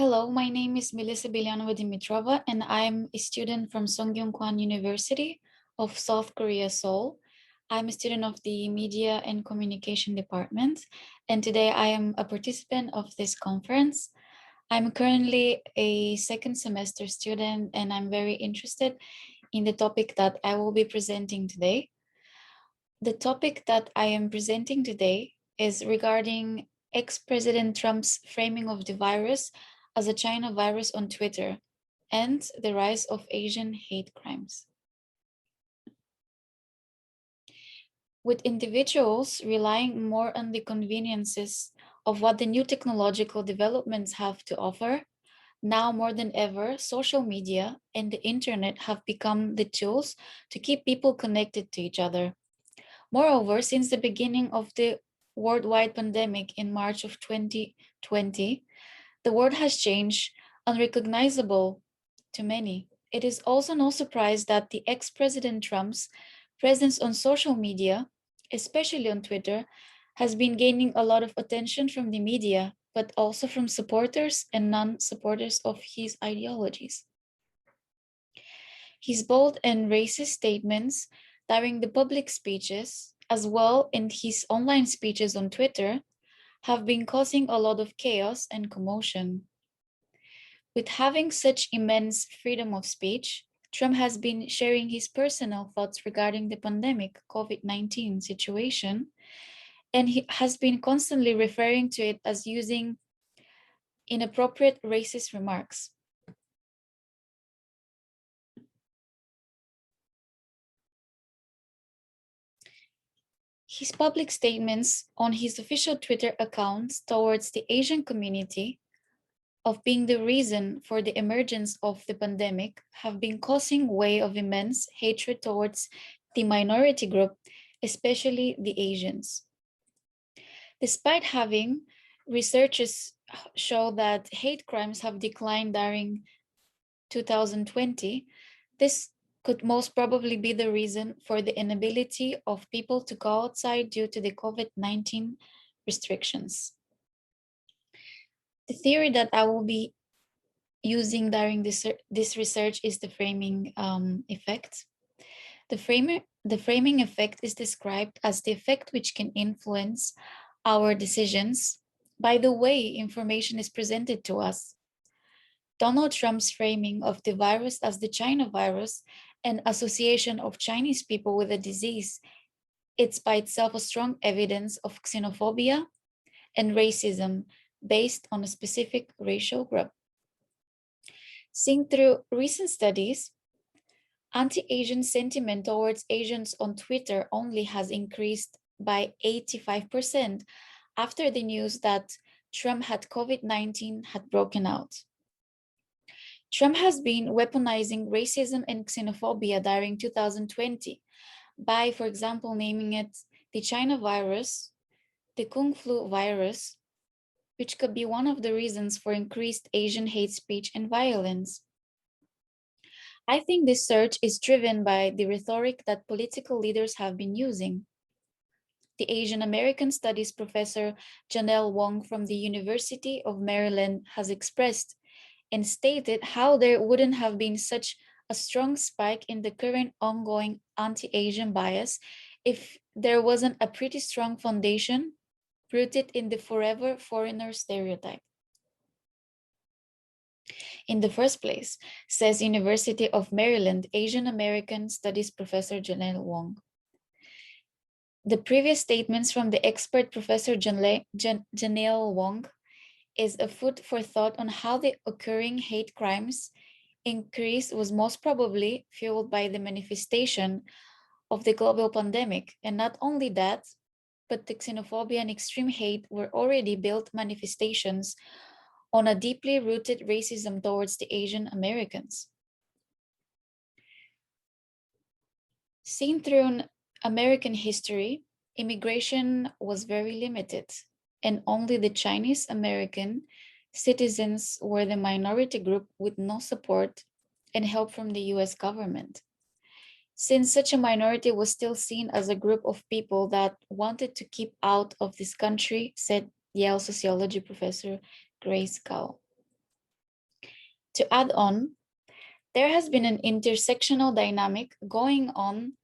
Hello, my name is Melisa Dimitrova, and I'm a student from Sungkyunkwan University of South Korea, Seoul. I'm a student of the Media and Communication Department, and today I am a participant of this conference. I'm currently a second semester student, and I'm very interested in the topic that I will be presenting today. The topic that I am presenting today is regarding ex-President Trump's framing of the virus as a China virus on Twitter and the rise of Asian hate crimes. With individuals relying more on the conveniences of what the new technological developments have to offer, now more than ever, social media and the internet have become the tools to keep people connected to each other. Moreover, since the beginning of the worldwide pandemic in March of 2020, the world has changed, unrecognizable to many. It is also no surprise that the ex-President Trump's presence on social media, especially on Twitter, has been gaining a lot of attention from the media, but also from supporters and non-supporters of his ideologies. His bold and racist statements during the public speeches, as well in his online speeches on Twitter, have been causing a lot of chaos and commotion. With having such immense freedom of speech, Trump has been sharing his personal thoughts regarding the pandemic COVID-19 situation, and he has been constantly referring to it as using inappropriate racist remarks. His public statements on his official Twitter accounts towards the Asian community of being the reason for the emergence of the pandemic have been causing way of immense hatred towards the minority group, especially the Asians. Despite having researchers show that hate crimes have declined during 2020, this could most probably be the reason for the inability of people to go outside due to the COVID-19 restrictions. The theory that I will be using during this research is the framing effect. The framing effect is described as the effect which can influence our decisions by the way information is presented to us. Donald Trump's framing of the virus as the China virus and association of Chinese people with the disease, it's by itself a strong evidence of xenophobia and racism based on a specific racial group. Seen through recent studies, anti-Asian sentiment towards Asians on Twitter only has increased by 85% after the news that Trump had COVID-19 had broken out. Trump has been weaponizing racism and xenophobia during 2020 by, for example, naming it the China virus, the Kung Flu virus, which could be one of the reasons for increased Asian hate speech and violence. I think this surge is driven by the rhetoric that political leaders have been using. The Asian American Studies professor Janelle Wong from the University of Maryland has expressed and stated how there wouldn't have been such a strong spike in the current ongoing anti-Asian bias if there wasn't a pretty strong foundation rooted in the forever foreigner stereotype. In the first place, says University of Maryland Asian American Studies professor Janelle Wong. The previous statements from the expert professor Janelle Wong is a food for thought on how the occurring hate crimes increase was most probably fueled by the manifestation of the global pandemic. And not only that, but the xenophobia and extreme hate were already built manifestations on a deeply rooted racism towards the Asian Americans. Seen through American history, immigration was very limited, and only the Chinese American citizens were the minority group with no support and help from the US government. Since such a minority was still seen as a group of people that wanted to keep out of this country, said Yale sociology professor Grace Gao. To add on, there has been an intersectional dynamic going on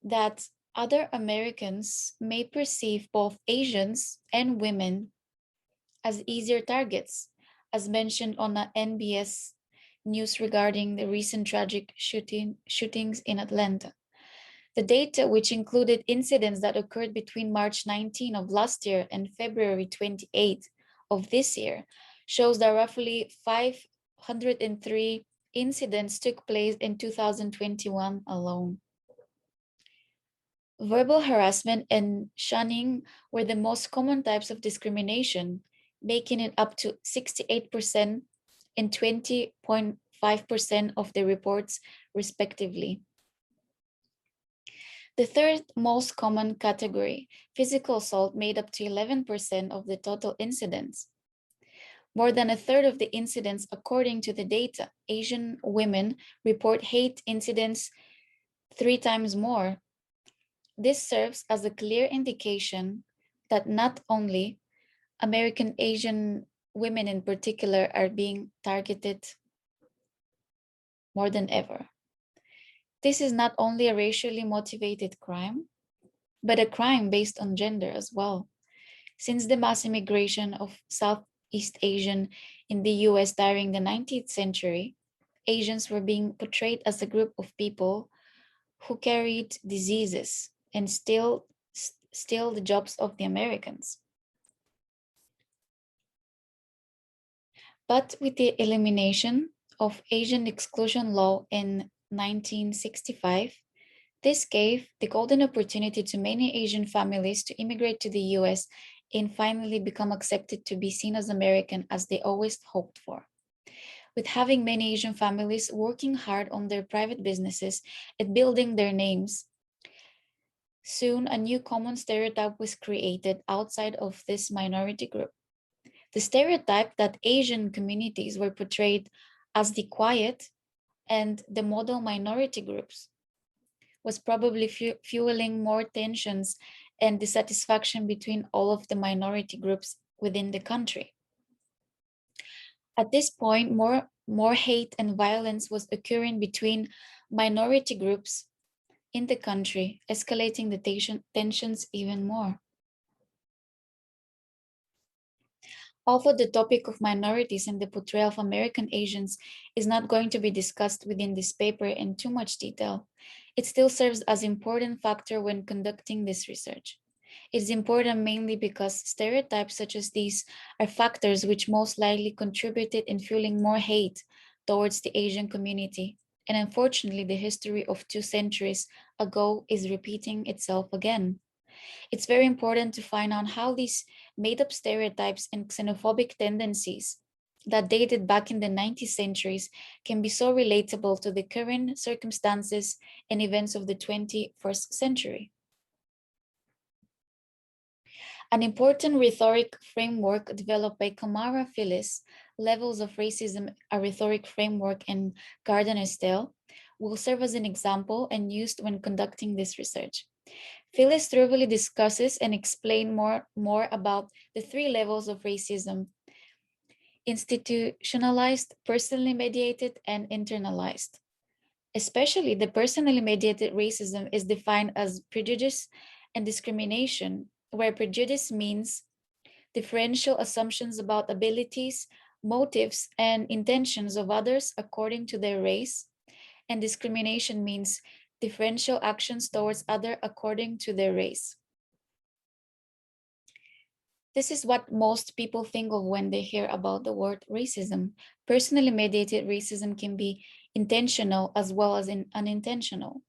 that other Americans may perceive both Asians and women as easier targets, as mentioned on the NBS news regarding the recent tragic shootings in Atlanta. The data, which included incidents that occurred between March 19 of last year and February 28 of this year, shows that roughly 503 incidents took place in 2021 alone. Verbal harassment and shunning were the most common types of discrimination, making it up to 68% and 20.5% of the reports, respectively. The third most common category, physical assault, made up to 11% of the total incidents. More than a third of the incidents, according to the data, Asian women report hate incidents 3 times more. This serves as a clear indication that not only American Asian women in particular are being targeted more than ever. This is not only a racially motivated crime, but a crime based on gender as well. Since the mass immigration of Southeast Asian in the US during the 19th century, Asians were being portrayed as a group of people who carried diseases and steal the jobs of the Americans. But with the elimination of Asian exclusion law in 1965, this gave the golden opportunity to many Asian families to immigrate to the US and finally become accepted to be seen as American as they always hoped for. With having many Asian families working hard on their private businesses and building their names, soon a new common stereotype was created outside of this minority group. The stereotype that Asian communities were portrayed as the quiet and the model minority groups was probably fueling more tensions and dissatisfaction between all of the minority groups within the country. At this point, more hate and violence was occurring between minority groups in the country, escalating the tensions even more. Although the topic of minorities and the portrayal of American Asians is not going to be discussed within this paper in too much detail, it still serves as an important factor when conducting this research. It is important mainly because stereotypes such as these are factors which most likely contributed in fueling more hate towards the Asian community. And unfortunately, the history of 2 centuries ago is repeating itself again. It's very important to find out how these made-up stereotypes and xenophobic tendencies that dated back in the 19th centuries can be so relatable to the current circumstances and events of the 21st century. An important rhetoric framework developed by Kamara Phyllis, Levels of Racism, a Rhetoric Framework, and Gardner-Estelle, will serve as an example and used when conducting this research. Phyllis thoroughly discusses and explains more about the 3 levels of racism: institutionalized, personally mediated, and internalized. Especially the personally mediated racism is defined as prejudice and discrimination, where prejudice means differential assumptions about abilities, motives, and intentions of others according to their race, and discrimination means differential actions towards others according to their race. This is what most people think of when they hear about the word racism. Personally mediated racism can be intentional as well as unintentional,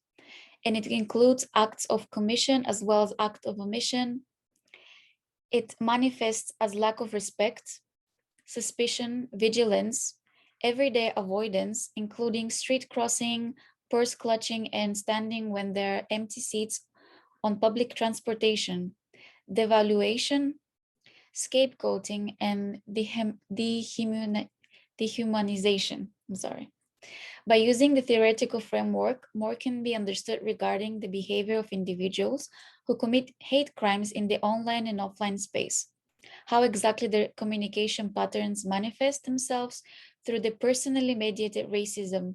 and it includes acts of commission as well as acts of omission. It manifests as lack of respect, suspicion, vigilance, everyday avoidance, including street crossing, purse clutching, and standing when there are empty seats on public transportation, devaluation, scapegoating, and dehumanization. By using the theoretical framework, more can be understood regarding the behavior of individuals who commit hate crimes in the online and offline space, how exactly their communication patterns manifest themselves through the personally mediated racism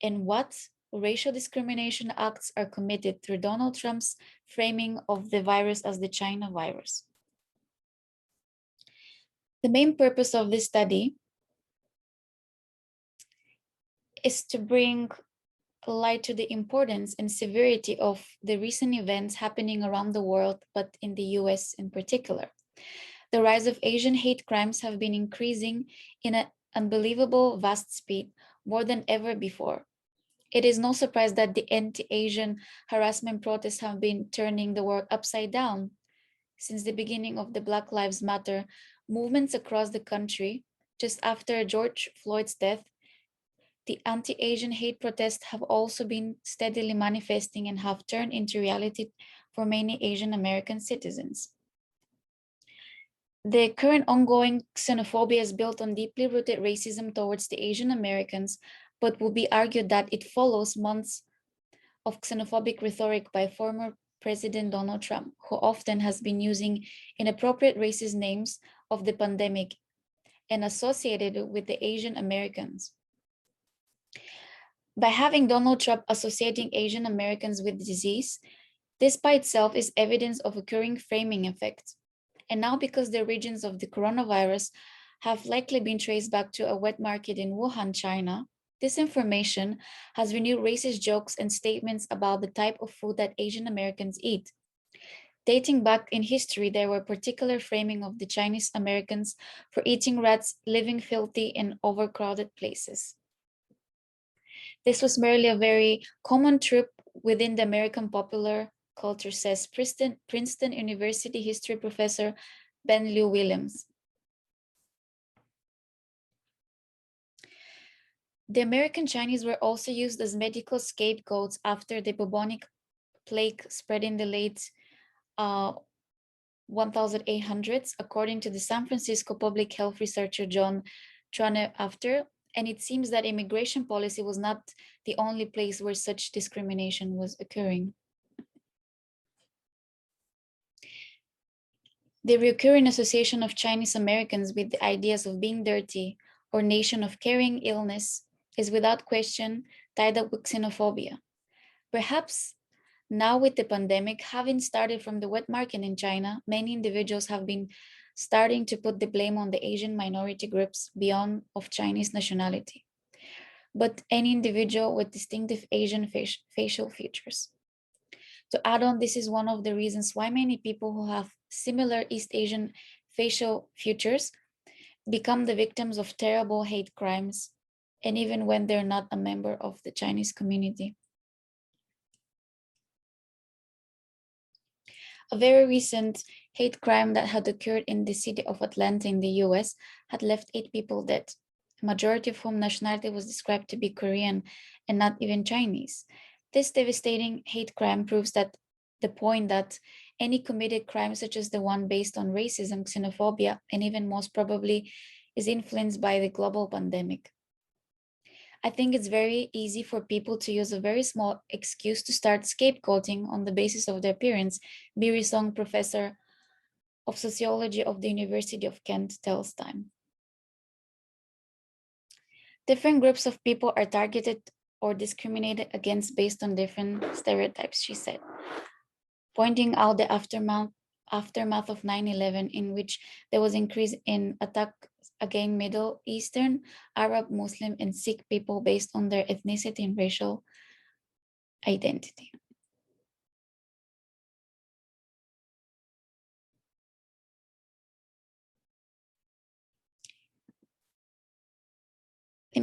and what racial discrimination acts are committed through Donald Trump's framing of the virus as the China virus. The main purpose of this study is to bring light to the importance and severity of the recent events happening around the world, but in the US in particular. The rise of Asian hate crimes have been increasing in an unbelievable vast speed, more than ever before. It is no surprise that the anti-Asian harassment protests have been turning the world upside down. Since the beginning of the Black Lives Matter movements across the country, just after George Floyd's death, the anti-Asian hate protests have also been steadily manifesting and have turned into reality for many Asian American citizens. The current ongoing xenophobia is built on deeply rooted racism towards the Asian Americans, but will be argued that it follows months of xenophobic rhetoric by former President Donald Trump, who often has been using inappropriate racist names of the pandemic and associated with the Asian Americans. By having Donald Trump associating Asian Americans with disease, this by itself is evidence of occurring framing effect. And now, because the origins of the coronavirus have likely been traced back to a wet market in Wuhan, China, this information has renewed racist jokes and statements about the type of food that Asian Americans eat. Dating back in history, there were particular framing of the Chinese Americans for eating rats, living filthy in overcrowded places. This was merely a very common trope within the American popular culture, says Princeton University history professor Ben Liu Williams. The American Chinese were also used as medical scapegoats after the bubonic plague spread in the late 1800s, according to the San Francisco public health researcher John Trane after. And it seems that immigration policy was not the only place where such discrimination was occurring. The recurring association of Chinese Americans with the ideas of being dirty or nation of carrying illness is without question tied up with xenophobia. Perhaps now with the pandemic having started from the wet market in China, many individuals have been starting to put the blame on the Asian minority groups beyond of Chinese nationality, but any individual with distinctive Asian facial features. To add on, this is one of the reasons why many people who have similar East Asian facial features become the victims of terrible hate crimes, and even when they're not a member of the Chinese community. A very recent hate crime that had occurred in the city of Atlanta in the US had left 8 people dead, a majority of whom nationality was described to be Korean and not even Chinese. This devastating hate crime proves that the point that any committed crime such as the one based on racism, xenophobia, and even most probably is influenced by the global pandemic. I think it's very easy for people to use a very small excuse to start scapegoating on the basis of their appearance, Biri Song, professor of sociology of the University of Kent, tells Time. Different groups of people are targeted or discriminated against based on different stereotypes, she said, pointing out the aftermath of 9/11, in which there was increase in attack against Middle Eastern, Arab, Muslim, and Sikh people based on their ethnicity and racial identity. The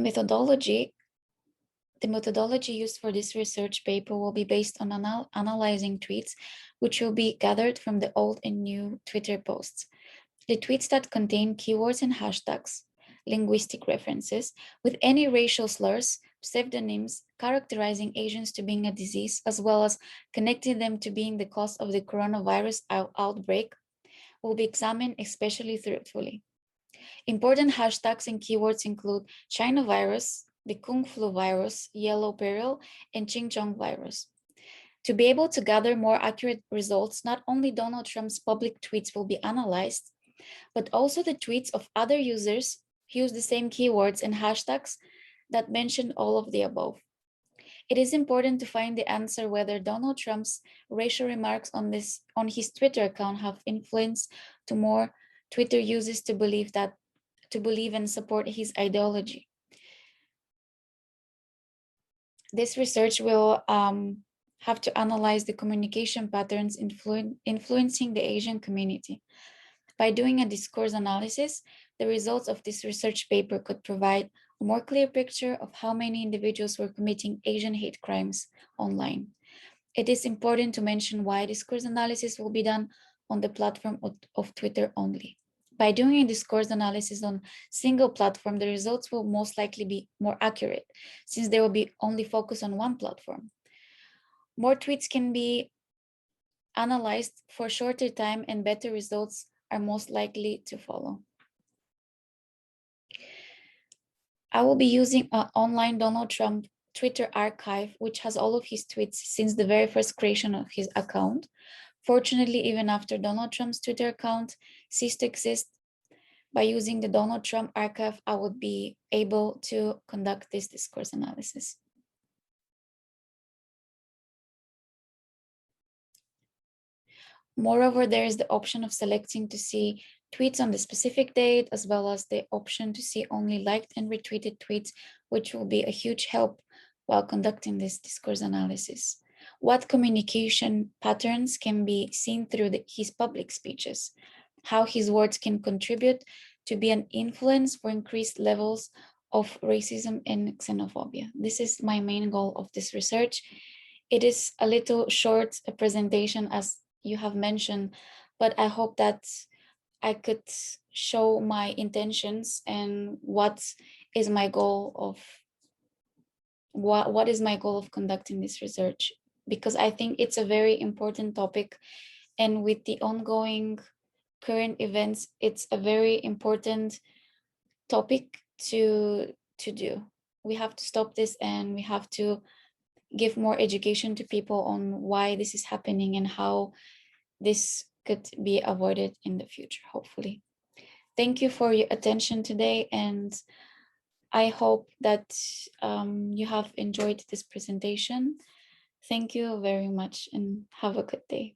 methodology used for this research paper will be based on analyzing tweets, which will be gathered from the old and new Twitter posts. The tweets that contain keywords and hashtags, linguistic references, with any racial slurs, pseudonyms characterizing Asians to being a disease, as well as connecting them to being the cause of the coronavirus outbreak, will be examined especially thoroughly. Important hashtags and keywords include China virus, the Kung Flu virus, yellow peril, and Ching-Chong virus. To be able to gather more accurate results, not only Donald Trump's public tweets will be analyzed, but also the tweets of other users, use the same keywords and hashtags that mention all of the above. It is important to find the answer whether Donald Trump's racial remarks on his Twitter account have influenced to more Twitter users to believe and support his ideology. This research will have to analyze the communication patterns influencing the Asian community. By doing a discourse analysis, the results of this research paper could provide a more clear picture of how many individuals were committing Asian hate crimes online. It is important to mention why discourse analysis will be done on the platform of Twitter only. By doing a discourse analysis on single platform, the results will most likely be more accurate, since they will be only focused on one platform. More tweets can be analyzed for shorter time and better results are most likely to follow. I will be using an online Donald Trump Twitter archive, which has all of his tweets since the very first creation of his account. Fortunately, even after Donald Trump's Twitter account ceased to exist, by using the Donald Trump archive, I would be able to conduct this discourse analysis. Moreover, there is the option of selecting to see tweets on the specific date, as well as the option to see only liked and retweeted tweets, which will be a huge help while conducting this discourse analysis. What communication patterns can be seen through his public speeches? How his words can contribute to be an influence for increased levels of racism and xenophobia. This is my main goal of this research. It is a little short a presentation, as you have mentioned, but I hope that I could show my intentions and what is my goal of conducting this research, because I think it's a very important topic, and with the ongoing current events, it's a very important topic to do. We have to stop this, and we have to give more education to people on why this is happening and how this could be avoided in the future, hopefully. Thank you for your attention today, and I hope that you have enjoyed this presentation. Thank you very much and have a good day.